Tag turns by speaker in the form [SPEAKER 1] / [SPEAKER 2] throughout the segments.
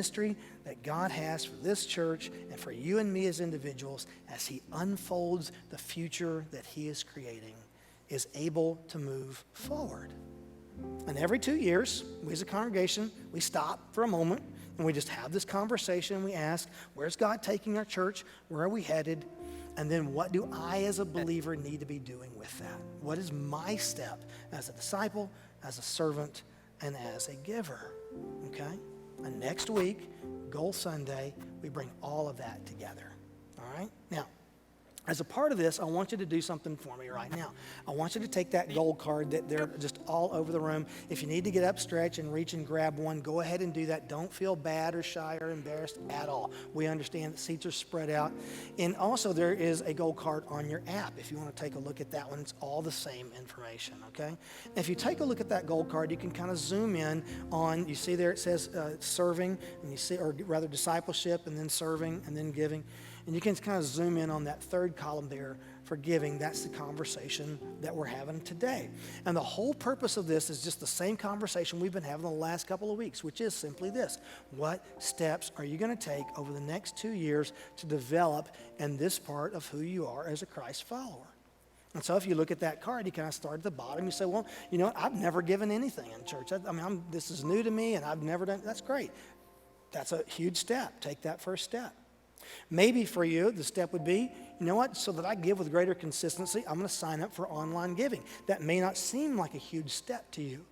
[SPEAKER 1] ministry that God has for this church and for you and me as individuals as he unfolds the future that he is creating is able to move forward. And every 2 years, we as a congregation, we stop for a moment and we just have this conversation. We ask, where's God taking our church? Where are we headed? And then what do I as a believer need to be doing with that? What is my step as a disciple, as a servant, and as a giver? Okay? And next week, Goal Sunday, we bring all of that together. All right? Now, as a part of this, I want you to do something for me right now. I want you to take that gold card that they're just all over the room. If you need to get up, stretch, and reach and grab one, go ahead and do that. Don't feel bad or shy or embarrassed at all. We understand that seats are spread out. And also, there is a gold card on your app. If you want to take a look at that one, it's all the same information, okay? If you take a look at that gold card, you can kind of zoom in on, you see there it says serving, and you see, or rather discipleship, and then serving, and then giving. And you can kind of zoom in on that third column there for giving. That's the conversation that we're having today. And the whole purpose of this is just the same conversation we've been having the last couple of weeks, which is simply this. What steps are you going to take over the next 2 years to develop in this part of who you are as a Christ follower? And so if you look at that card, you kind of start at the bottom. You say, well, you know what? I've never given anything in church. This is new to me, and I've never done. That's great. That's a huge step. Take that first step. Maybe for you, the step would be, you know what, so that I give with greater consistency, I'm going to sign up for online giving. That may not seem like a huge step to you,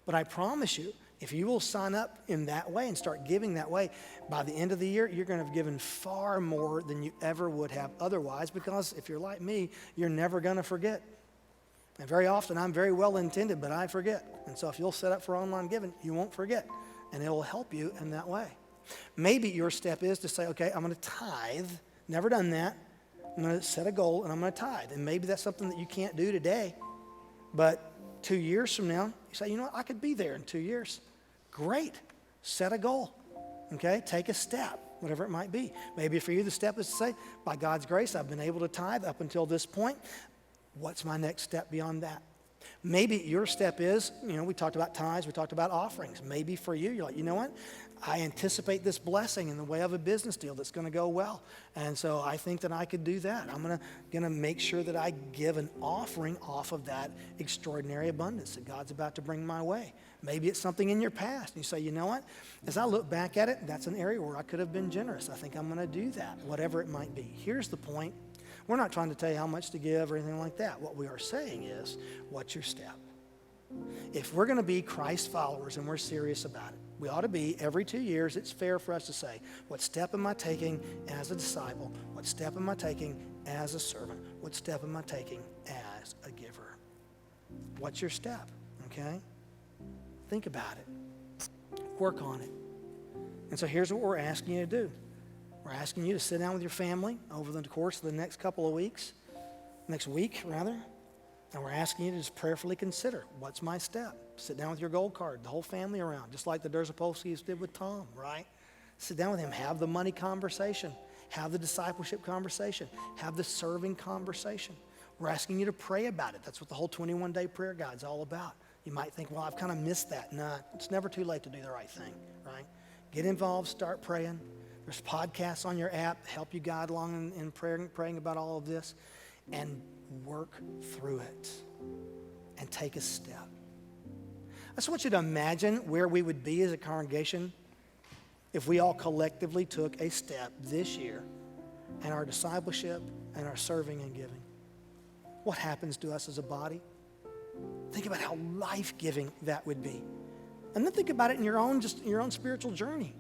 [SPEAKER 1] but I promise you, if you will sign up in that way and start giving that way, by the end of the year, you're going to have given far more than you ever would have otherwise, because if you're like me, you're never going to forget. And very often, I'm very well intended, but I forget. And so if you'll set up for online giving, you won't forget, and it will help you in that way. Maybe your step is to say, okay, I'm going to tithe. Never done that. I'm going to set a goal and I'm going to tithe. And maybe that's something that you can't do today. But 2 years from now, you say, you know what, I could be there in 2 years. Great. Set a goal. Okay? Take a step, whatever it might be. Maybe for you, the step is to say, by God's grace, I've been able to tithe up until this point. What's my next step beyond that? Maybe your step is, we talked about tithes, we talked about offerings. Maybe for you, you're like, you know what? I anticipate this blessing in the way of a business deal that's going to go well. And so I think that I could do that. I'm going to make sure that I give an offering off of that extraordinary abundance that God's about to bring my way. Maybe it's something in your past. And you say, you know what? As I look back at it, that's an area where I could have been generous. I think I'm going to do that, whatever it might be. Here's the point. We're not trying to tell you how much to give or anything like that. What we are saying is, what's your step? If we're going to be Christ followers and we're serious about it, we ought to be, every 2 years, it's fair for us to say, what step am I taking as a disciple? What step am I taking as a servant? What step am I taking as a giver? What's your step? Okay? Think about it. Work on it. And so here's what we're asking you to do. We're asking you to sit down with your family over the course of the next couple of weeks, next week rather, and we're asking you to just prayerfully consider, what's my step? Sit down with your gold card, the whole family around, just like the Derzapolskis did with Tom, right? Sit down with him, have the money conversation, have the discipleship conversation, have the serving conversation. We're asking you to pray about it. That's what the whole 21-day prayer guide's all about. You might think, well, I've kind of missed that. Nah, it's never too late to do the right thing, right? Get involved, start praying. There's podcasts on your app that help you guide along in praying about all of this, and work through it and take a step. I just want you to imagine where we would be as a congregation if we all collectively took a step this year in our discipleship and our serving and giving. What happens to us as a body? Think about how life-giving that would be. And then think about it in your own spiritual journey.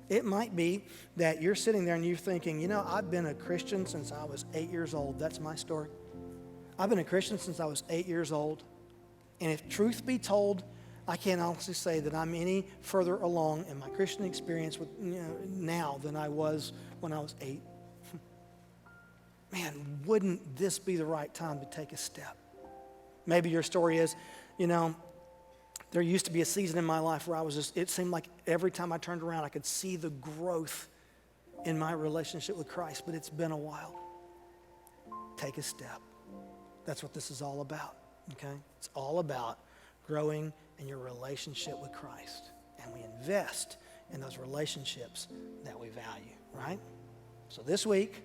[SPEAKER 1] It might be that you're sitting there and you're thinking, I've been a Christian since I was 8 years old. That's my story. I've been a Christian since I was 8 years old. And if truth be told, I can't honestly say that I'm any further along in my Christian experience now than I was when I was 8. Man, wouldn't this be the right time to take a step? Maybe your story is, there used to be a season in my life where it seemed like every time I turned around, I could see the growth in my relationship with Christ, but it's been a while. Take a step. That's what this is all about, okay? It's all about growing in your relationship with Christ. And we invest and those relationships that we value, right? So this week,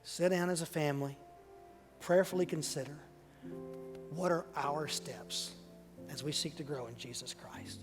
[SPEAKER 1] sit down as a family, prayerfully consider what are our steps as we seek to grow in Jesus Christ.